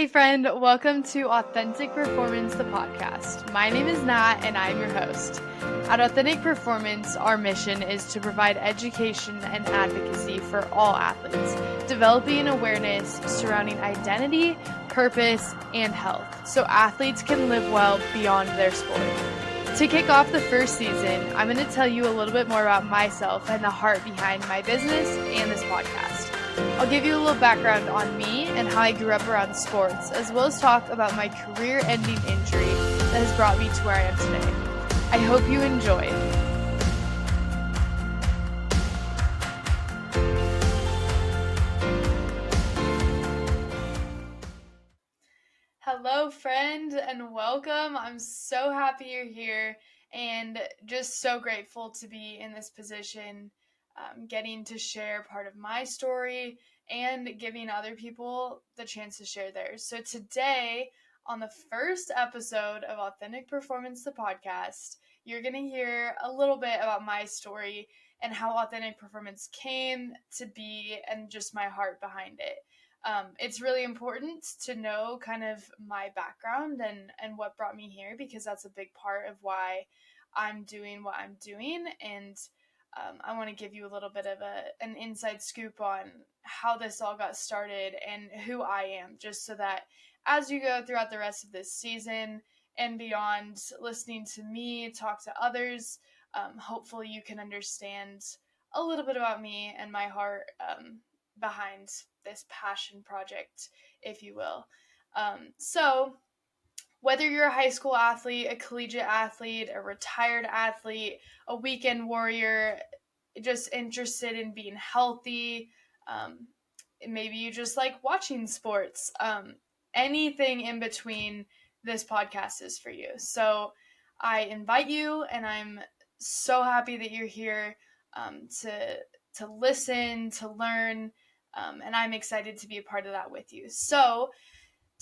Hey friend, welcome to Authentic Performance, the podcast. My name is Nat and I'm your host. At Authentic Performance, our mission is to provide education and advocacy for all athletes, developing awareness surrounding identity, purpose, and health, so athletes can live well beyond their sport. To kick off the first season, I'm going to tell you a little bit more about myself and the heart behind my business and this podcast. I'll give you a little background on me and how I grew up around sports, as well as talk about my career-ending injury that has brought me to where I am today. I hope you enjoy. Hello, friend, and welcome. I'm so happy you're here and just so grateful to be in this position, getting to share part of my story and giving other people the chance to share theirs. So today, on the first episode of Authentic Performance, the podcast, you're going to hear a little bit about my story and how Authentic Performance came to be and just my heart behind it. It's really important to know kind of my background and what brought me here, because that's a big part of why I'm doing what I'm doing. And I want to give you a little bit of an inside scoop on how this all got started and who I am, just so that as you go throughout the rest of this season and beyond, listening to me talk to others, hopefully you can understand a little bit about me and my heart behind this passion project, if you will. So whether you're a high school athlete, a collegiate athlete, a retired athlete, a weekend warrior, just interested in being healthy, maybe you just like watching sports, anything in between, this podcast is for you. So I invite you, and I'm so happy that you're here to listen, to learn, and I'm excited to be a part of that with you. So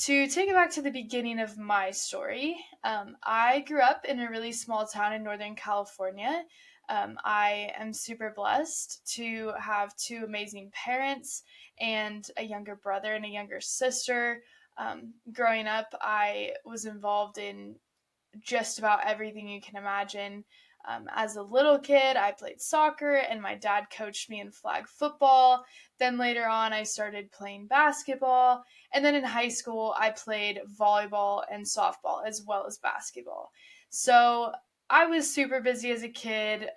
to take it back to the beginning of my story, I grew up in a really small town in Northern California. I am super blessed to have two amazing parents and a younger brother and a younger sister. Growing up, I was involved in just about everything you can imagine. As a little kid, I played soccer, and my dad coached me in flag football. Then later on, I started playing basketball. And then in high school, I played volleyball and softball as well as basketball. So I was super busy as a kid.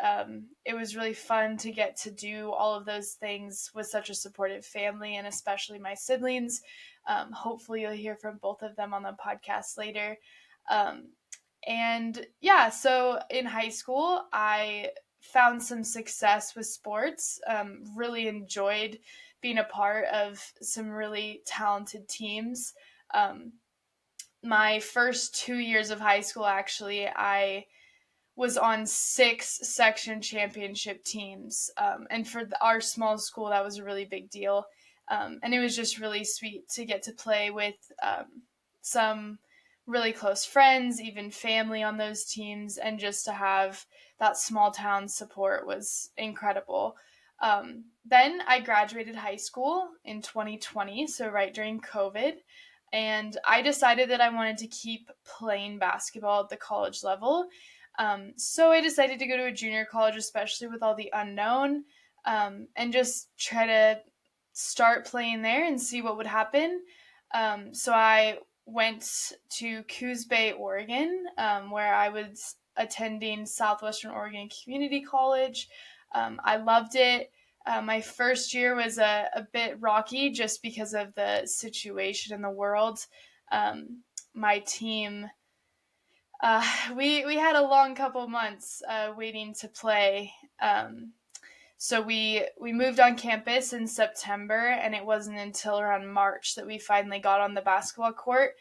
It was really fun to get to do all of those things with such a supportive family, and especially my siblings. Hopefully, you'll hear from both of them on the podcast later. And yeah, so in high school, I found some success with sports, really enjoyed being a part of some really talented teams. My first 2 years of high school, actually, I was on 6 section championship teams. And for our small school, that was a really big deal. And it was just really sweet to get to play with some really close friends, even family on those teams, and just to have that small town support was incredible. Then I graduated high school in 2020, so right during COVID, and I decided that I wanted to keep playing basketball at the college level. So I decided to go to a junior college, especially with all the unknown, and just try to start playing there and see what would happen. So I went to Coos Bay, Oregon, where I was attending Southwestern Oregon Community College. I loved it. My first year was a bit rocky just because of the situation in the world. My team, we had a long couple months waiting to play. So we moved on campus in September, and it wasn't until around March that we finally got on the basketball court.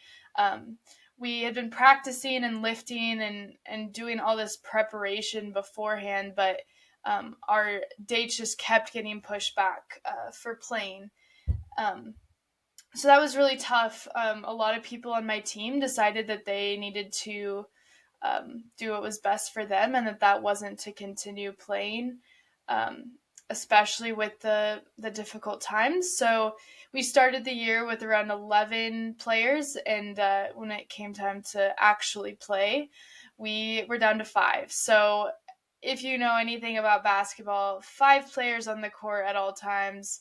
We had been practicing and lifting and doing all this preparation beforehand, but our dates just kept getting pushed back for playing. So that was really tough. A lot of people on my team decided that they needed to do what was best for them, and that wasn't to continue playing. Especially with the difficult times. So we started the year with around 11 players, and when it came time to actually play, we were down to 5. So if you know anything about basketball, 5 players on the court at all times,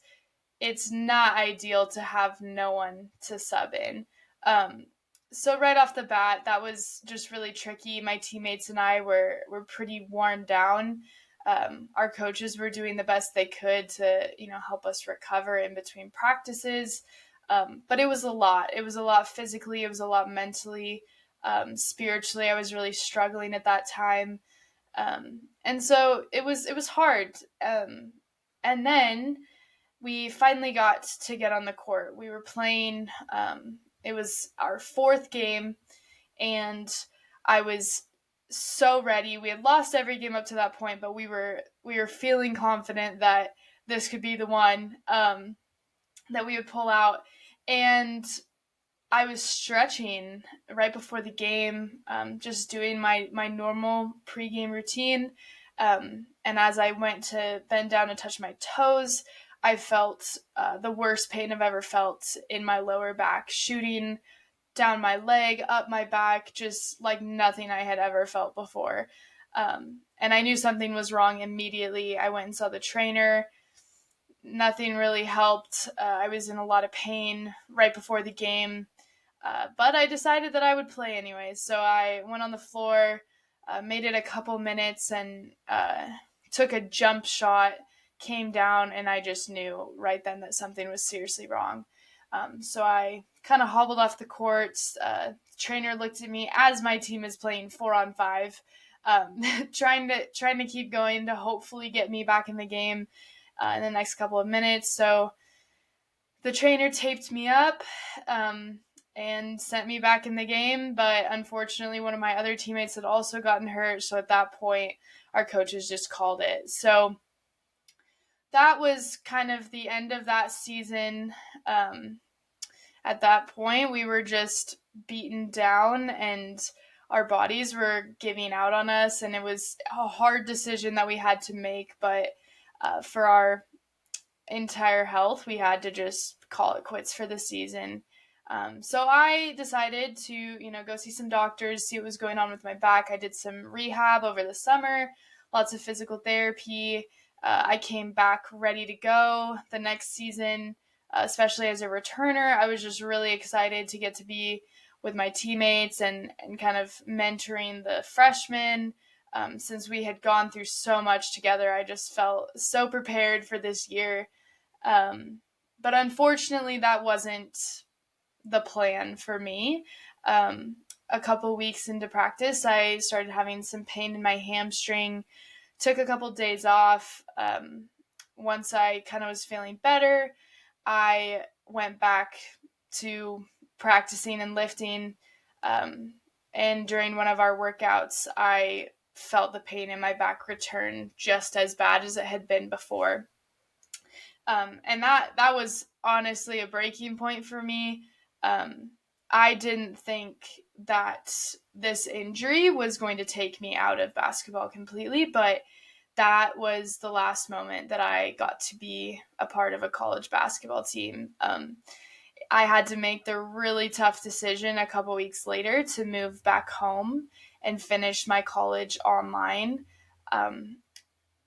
it's not ideal to have no one to sub in. Um, so right off the bat, that was just really tricky. My teammates and I were pretty worn down. Our coaches were doing the best they could to help us recover in between practices, but it was a lot. It was a lot physically. It was a lot mentally, spiritually. I was really struggling at that time, and so it was hard. And then we finally got to get on the court. We were playing, it was our 4th game, and I was so ready. We had lost every game up to that point, but we were feeling confident that this could be the one, that we would pull out. And I was stretching right before the game, just doing my normal pregame routine. And as I went to bend down and touch my toes, I felt the worst pain I've ever felt in my lower back, shooting down my leg, up my back, just like nothing I had ever felt before. And I knew something was wrong immediately. I went and saw the trainer. Nothing really helped. I was in a lot of pain right before the game. But I decided that I would play anyways. So I went on the floor, made it a couple minutes, and took a jump shot, came down, and I just knew right then that something was seriously wrong. So I kind of hobbled off the court. The trainer looked at me as my team is playing 4-on-5, trying to keep going to hopefully get me back in the game in the next couple of minutes. So the trainer taped me up, and sent me back in the game, but unfortunately one of my other teammates had also gotten hurt, so at that point our coaches just called it. So that was kind of the end of that season. At that point we were just beaten down, and our bodies were giving out on us, and it was a hard decision that we had to make, but for our entire health we had to just call it quits for the season. So I decided to, go see some doctors, see what was going on with my back. I did some rehab over the summer, lots of physical therapy. I came back ready to go the next season, especially as a returner. I was just really excited to get to be with my teammates and kind of mentoring the freshmen. Since we had gone through so much together, I just felt so prepared for this year. But unfortunately, that wasn't the plan for me. A couple weeks into practice, I started having some pain in my hamstring, took a couple days off. Once I kind of was feeling better, I went back to practicing and lifting. And during one of our workouts, I felt the pain in my back return just as bad as it had been before. And that was honestly a breaking point for me. I didn't think that this injury was going to take me out of basketball completely, but that was the last moment that I got to be a part of a college basketball team. I had to make the really tough decision a couple weeks later to move back home and finish my college online. Um,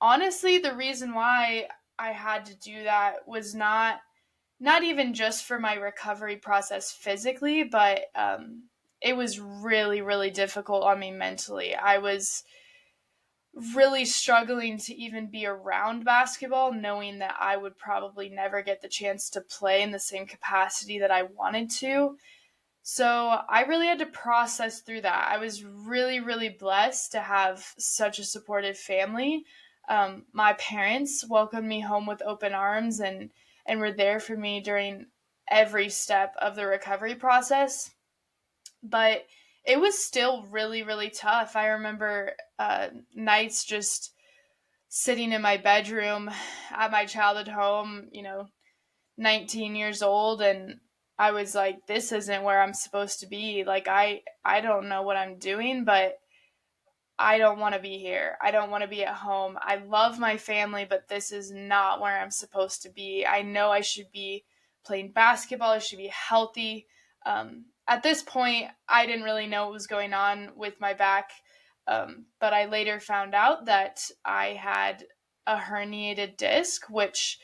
Honestly, the reason why I had to do that was not even just for my recovery process physically, but it was really, really difficult on me mentally. I was really struggling to even be around basketball, knowing that I would probably never get the chance to play in the same capacity that I wanted to. So I really had to process through that. I was really, really blessed to have such a supportive family. My parents welcomed me home with open arms and were there for me during every step of the recovery process. But it was still really, really tough. I remember nights just sitting in my bedroom at my childhood home, 19 years old, and I was like, this isn't where I'm supposed to be. Like, I don't know what I'm doing, but I don't want to be here. I don't want to be at home. I love my family, but this is not where I'm supposed to be. I know I should be playing basketball. I should be healthy. At this point, I didn't really know what was going on with my back, but I later found out that I had a herniated disc, which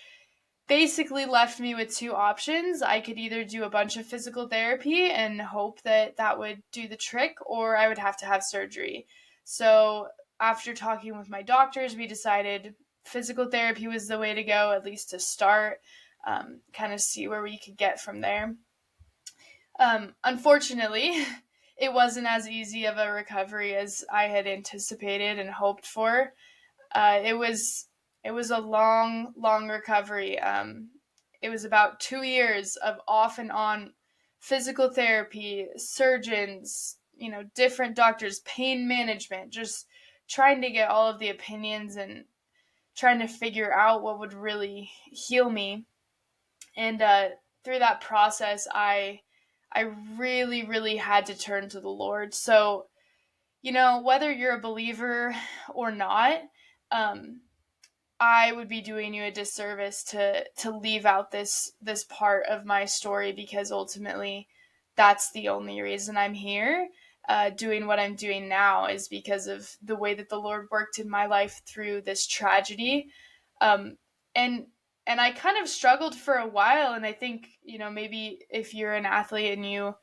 basically left me with two options. I could either do a bunch of physical therapy and hope that that would do the trick, or I would have to have surgery. So, after talking with my doctors, we decided physical therapy was the way to go, at least to start, kind of see where we could get from there. Unfortunately, it wasn't as easy of a recovery as I had anticipated and hoped for. It was a long recovery. It was about 2 years of off and on physical therapy, surgeons, different doctors, pain management, just trying to get all of the opinions and trying to figure out what would really heal me. And through that process, I really had to turn to the Lord. So, whether you're a believer or not, um, I would be doing you a disservice to leave out this part of my story, because ultimately that's the only reason I'm here. Doing what I'm doing now is because of the way that the Lord worked in my life through this tragedy. Um, and and I kind of struggled for a while, and I think, maybe if you're an athlete and you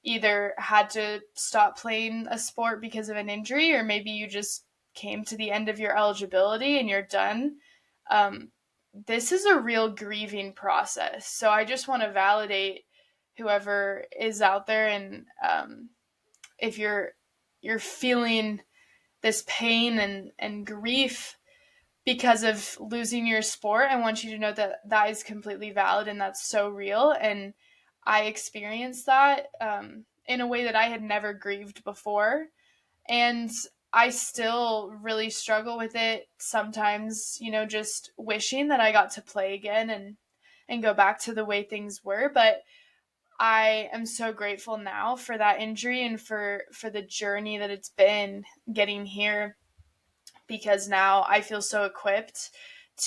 either had to stop playing a sport because of an injury, or maybe you just came to the end of your eligibility and you're done. Um, this is a real grieving process. So I just want to validate whoever is out there, and if you're feeling this pain and grief because of losing your sport, I want you to know that that is completely valid and that's so real. And I experienced that in a way that I had never grieved before. And I still really struggle with it sometimes, just wishing that I got to play again and go back to the way things were. But I am so grateful now for that injury and for the journey that it's been getting here, because now I feel so equipped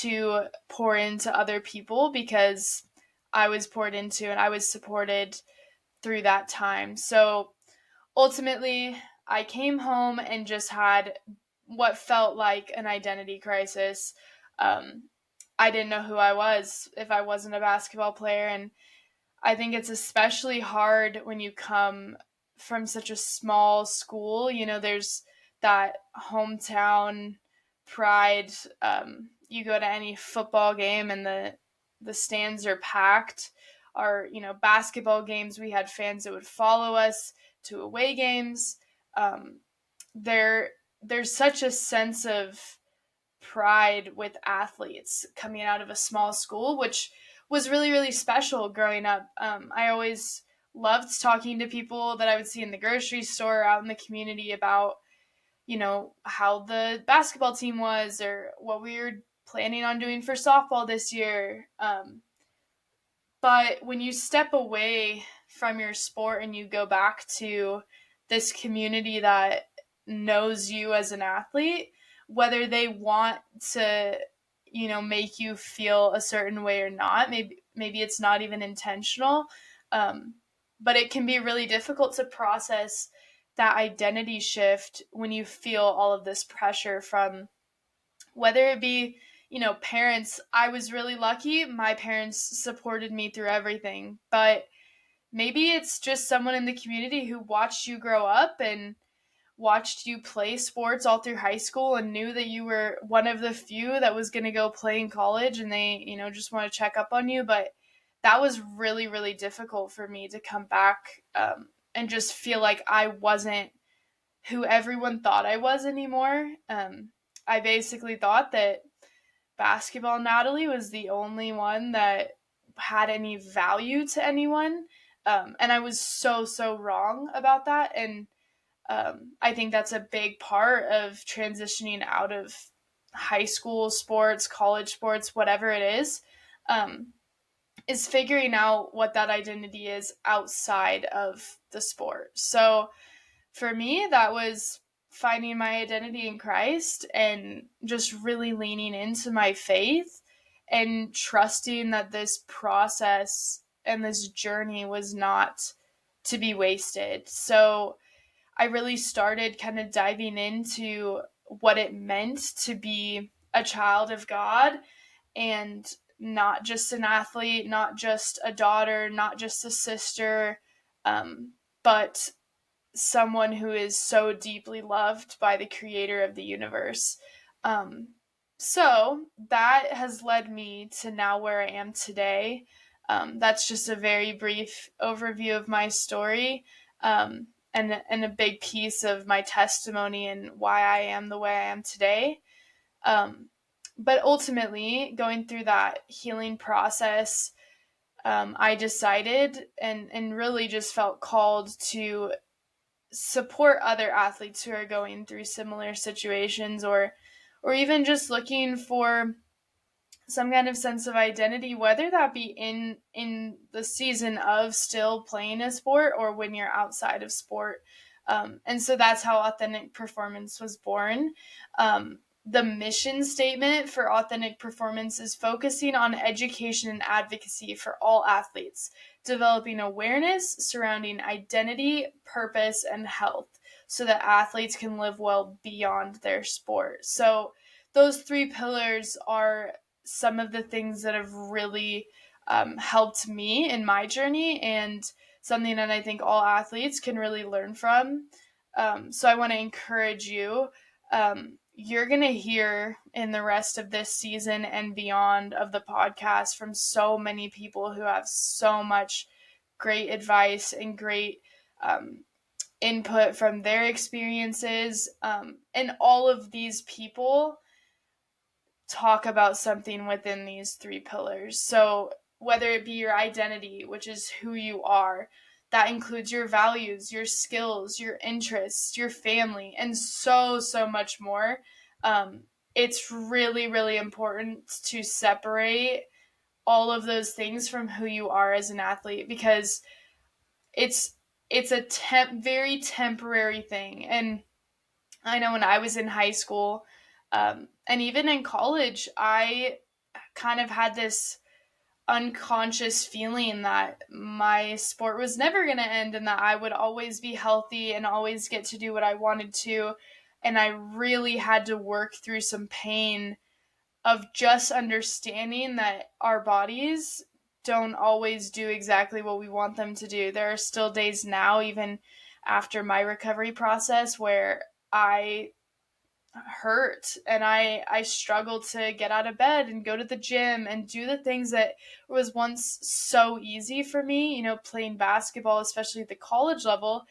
to pour into other people, because I was poured into and I was supported through that time. So ultimately, I came home and just had what felt like an identity crisis. I didn't know who I was if I wasn't a basketball player. And I think it's especially hard when you come from such a small school. There's that hometown pride. You go to any football game and the stands are packed. Our basketball games, we had fans that would follow us to away games. Um, there there's such a sense of pride with athletes coming out of a small school, which was really special growing up. I always loved talking to people that I would see in the grocery store, out in the community, about how the basketball team was, or what we were planning on doing for softball this year. But when you step away from your sport and you go back to this community that knows you as an athlete, whether they want to, make you feel a certain way or not, maybe it's not even intentional, um, but it can be really difficult to process that identity shift when you feel all of this pressure from, whether it be, parents. I was really lucky. My parents supported me through everything. But maybe it's just someone in the community who watched you grow up and watched you play sports all through high school and knew that you were one of the few that was going to go play in college, and they, just want to check up on you. But that was really difficult for me to come back, and just feel like I wasn't who everyone thought I was anymore. I basically thought that basketball Natalie was the only one that had any value to anyone. And I was so wrong about that. And I think that's a big part of transitioning out of high school sports, college sports, whatever it um, is figuring out what that identity is outside of the sport. So for me, that was finding my identity in Christ and just really leaning into my faith and trusting that this process and this journey was not to be wasted. So I really started kind of diving into what it meant to be a child of God and not just an athlete, not just a daughter, not just a sister, but someone who is so deeply loved by the creator of the universe. Um, so that has led me to now where I am today. That's just a very brief overview of my story, and a big piece of my testimony and why I am the way I am today. Um, but ultimately, going through that healing process, I decided and really just felt called to support other athletes who are going through similar situations, or even just looking for some kind of sense of identity, whether that be in the season of still playing a sport or when you're outside of sport. And so that's how Authentic Performance was born. The mission statement for Authentic Performance is focusing on education and advocacy for all athletes, developing awareness surrounding identity, purpose, and health so that athletes can live well beyond their sport. So those three pillars are some of the things that have really helped me in my journey, and something that I think all athletes can really learn from. So I want to encourage you. You're going to hear in the rest of this season and beyond of the podcast from so many people who have so much great advice and great input from their experiences. And all of these people talk about something within these three pillars. So, whether it be your identity, which is who you are, that includes your values, your skills, your interests, your family, and so, so much more. It's really, really important to separate all of those things from who you are as an athlete, because it's it's a very temporary thing. And I know when I was in high school, and even in college, I kind of had this unconscious feeling that my sport was never going to end and that I would always be healthy and always get to do what I wanted to. And I really had to work through some pain of just understanding that our bodies don't always do exactly what we want them to do. There are still days now, even after my recovery process, where I hurt and I struggled to get out of bed and go to the gym and do the things that was once so easy for me, playing basketball, especially at the college level.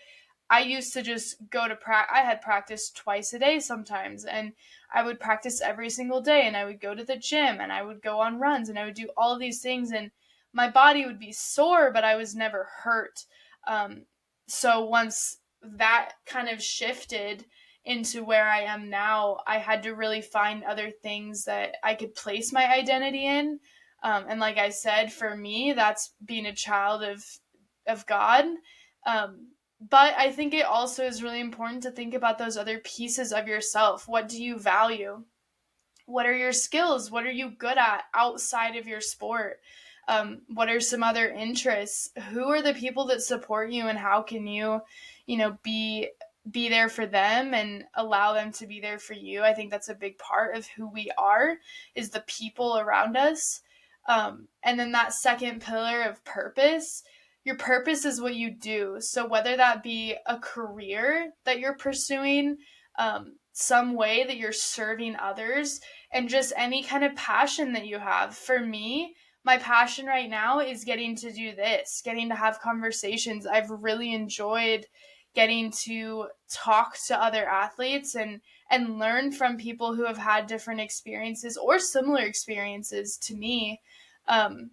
I used to just go to I had practice twice a day sometimes, and I would practice every single day, and I would go to the gym and I would go on runs and I would do all of these things, and my body would be sore, but I was never hurt. So once that kind of shifted into where I am now, I had to really find other things that I could place my identity in. And like I said, for me, that's being a child of God. But I think it also is really important to think about those other pieces of yourself. What do you value? What are your skills? What are you good at outside of your sport? What are some other interests? Who are the people that support you, and how can you, be there for them and allow them to be there for you? I think that's a big part of who we are, is the people around us. And then that second pillar of purpose. Your purpose is what you do. So whether that be a career that you're pursuing, some way that you're serving others, and just any kind of passion that you have. For me, my passion right now is getting to do this, getting to have conversations. I've really enjoyed getting to talk to other athletes and learn from people who have had different experiences or similar experiences to me. Um,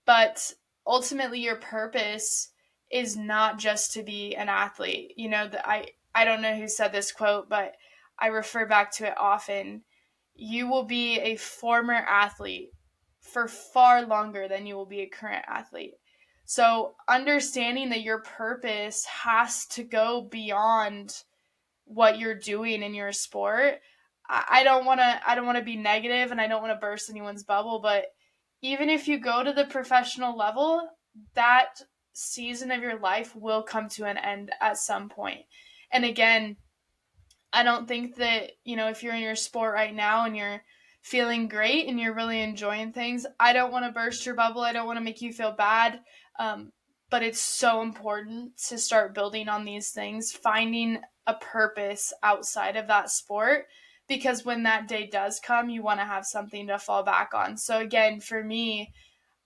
but ultimately, your purpose is not just to be an athlete. I don't know who said this quote, but I refer back to it often. You will be a former athlete for far longer than you will be a current athlete. So understanding that your purpose has to go beyond what you're doing in your sport. I don't want to be negative, and I don't want to burst anyone's bubble, but even if you go to the professional level, that season of your life will come to an end at some point. And again, I don't think that, if you're in your sport right now and you're feeling great and you're really enjoying things, I don't want to burst your bubble. I don't want to make you feel bad. Um, but it's so important to start building on these things, finding a purpose outside of that sport, because when that day does come, you want to have something to fall back on. So, again, for me,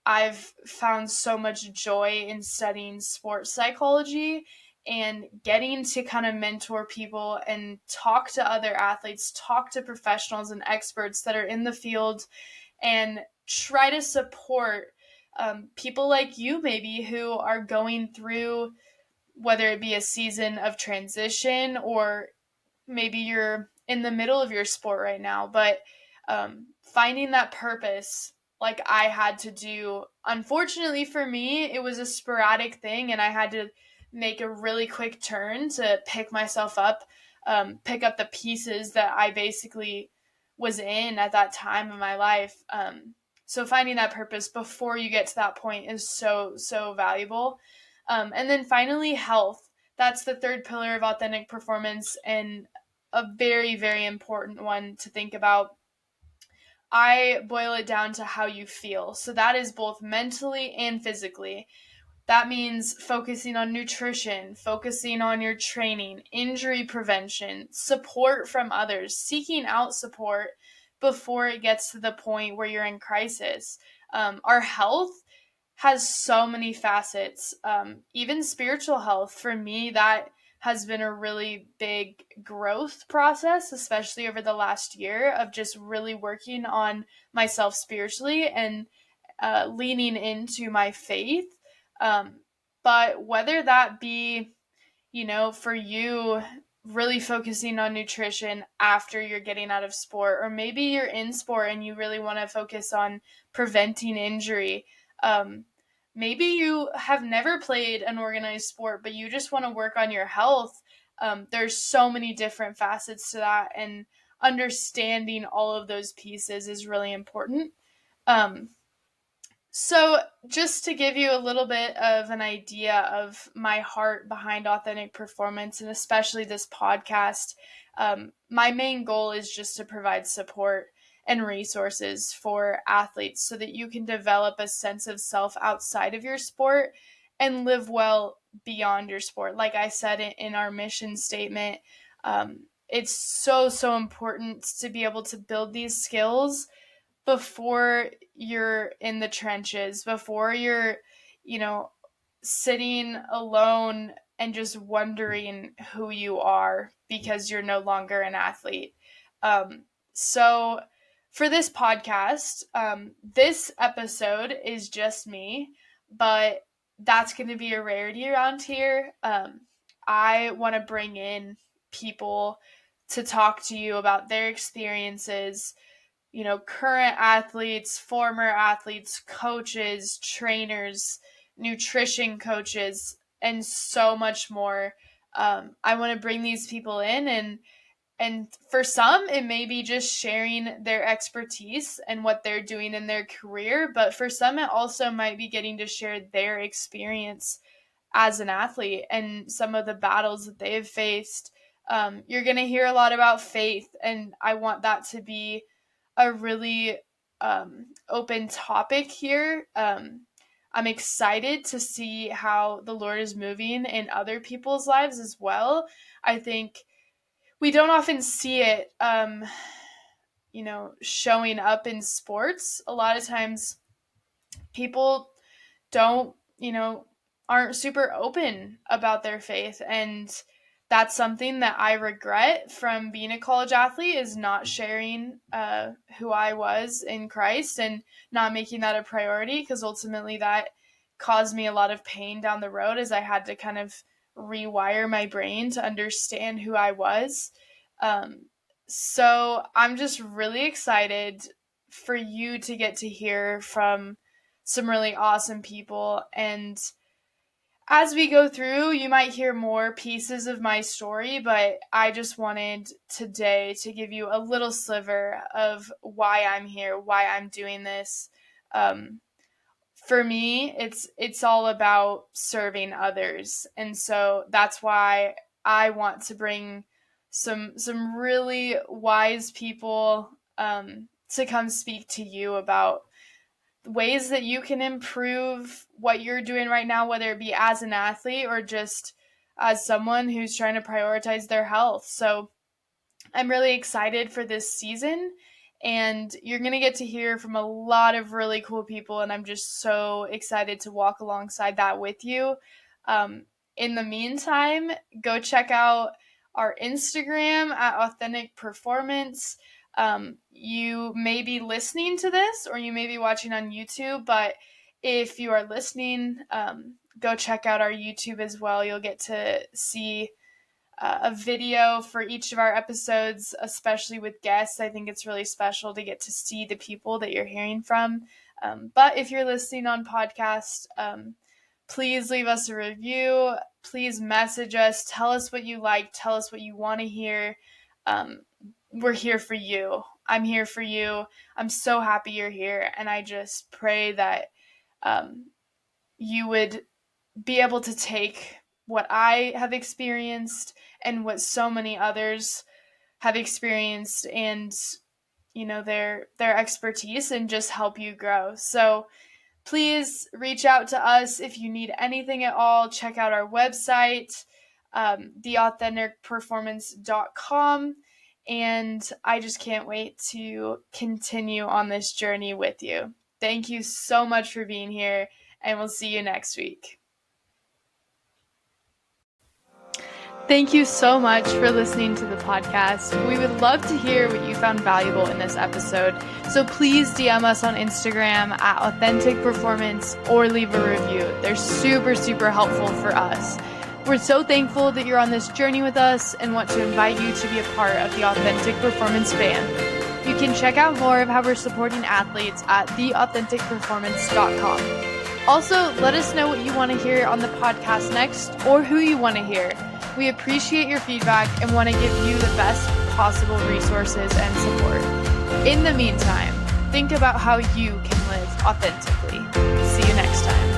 I've found so much joy in studying sports psychology and getting to kind of mentor people and talk to other athletes, talk to professionals and experts that are in the field, and try to support people like you, maybe, who are going through, whether it be a season of transition or maybe you're in the middle of your sport right now, but finding that purpose like I had to do. Unfortunately for me, it was a sporadic thing, and I had to make a really quick turn to pick myself up, pick up the pieces that I basically was in at that time in my life. So finding that purpose before you get to that point is so, so valuable. And then finally, health. That's the third pillar of authentic performance, and a very, very important one to think about. I boil it down to how you feel. So that is both mentally and physically. That means focusing on nutrition, focusing on your training, injury prevention, support from others, seeking out support before it gets to the point where you're in crisis. Our health has so many facets. Even spiritual health, for me, that has been a really big growth process, especially over the last year, of just really working on myself spiritually and leaning into my faith. But whether that be, for you, really focusing on nutrition after you're getting out of sport, or maybe you're in sport and you really want to focus on preventing injury. Maybe you have never played an organized sport, but you just want to work on your health. There's so many different facets to that, and understanding all of those pieces is really important. Um, so, just to give you a little bit of an idea of my heart behind authentic performance, and especially this podcast, my main goal is just to provide support and resources for athletes so that you can develop a sense of self outside of your sport and live well beyond your sport. Like I said in our mission statement, it's so, so important to be able to build these skills before you're in the trenches, before you're, you know, sitting alone and just wondering who you are because you're no longer an athlete. So for this podcast, this episode is just me, but that's going to be a rarity around here. I want to bring in people to talk to you about their experiences, current athletes, former athletes, coaches, trainers, nutrition coaches, and so much more. I want to bring these people in, and for some, it may be just sharing their expertise and what they're doing in their career, but for some, it also might be getting to share their experience as an athlete and some of the battles that they've faced. You're going to hear a lot about faith, and I want that to be a really open topic here. I'm excited to see how the Lord is moving in other people's lives as well. I think we don't often see it, showing up in sports. A lot of times people don't, aren't super open about their faith. And that's something that I regret from being a college athlete, is not sharing who I was in Christ and not making that a priority, because ultimately that caused me a lot of pain down the road as I had to kind of rewire my brain to understand who I was. So I'm just really excited for you to get to hear from some really awesome people. And as we go through, you might hear more pieces of my story, but I just wanted today to give you a little sliver of why I'm here, why I'm doing this. For me, it's all about serving others. And so that's why I want to bring some really wise people to come speak to you about ways that you can improve what you're doing right now, whether it be as an athlete or just as someone who's trying to prioritize their health. So I'm really excited for this season, and you're going to get to hear from a lot of really cool people, and I'm just so excited to walk alongside that with you. Um, in the meantime, go check out our Instagram at Authentic Performance. You may be listening to this or you may be watching on YouTube, but if you are listening, go check out our YouTube as well. You'll get to see a video for each of our episodes, especially with guests. I think it's really special to get to see the people that you're hearing from. But if you're listening on podcast, please leave us a review. Please message us. Tell us what you like. Tell us what you want to hear. We're here for you. I'm here for you. I'm so happy you're here. And I just pray that you would be able to take what I have experienced and what so many others have experienced and, their expertise, and just help you grow. So please reach out to us if you need anything at all. Check out our website, theauthenticperformance.com. And I just can't wait to continue on this journey with you. Thank you so much for being here, and we'll see you next week. Thank you so much for listening to the podcast. We would love to hear what you found valuable in this episode. So please DM us on Instagram at Authentic Performance or leave a review. They're super, super helpful for us. We're so thankful that you're on this journey with us and want to invite you to be a part of the Authentic Performance fam. You can check out more of how we're supporting athletes at theauthenticperformance.com. Also, let us know what you want to hear on the podcast next or who you want to hear. We appreciate your feedback and want to give you the best possible resources and support. In the meantime, think about how you can live authentically. See you next time.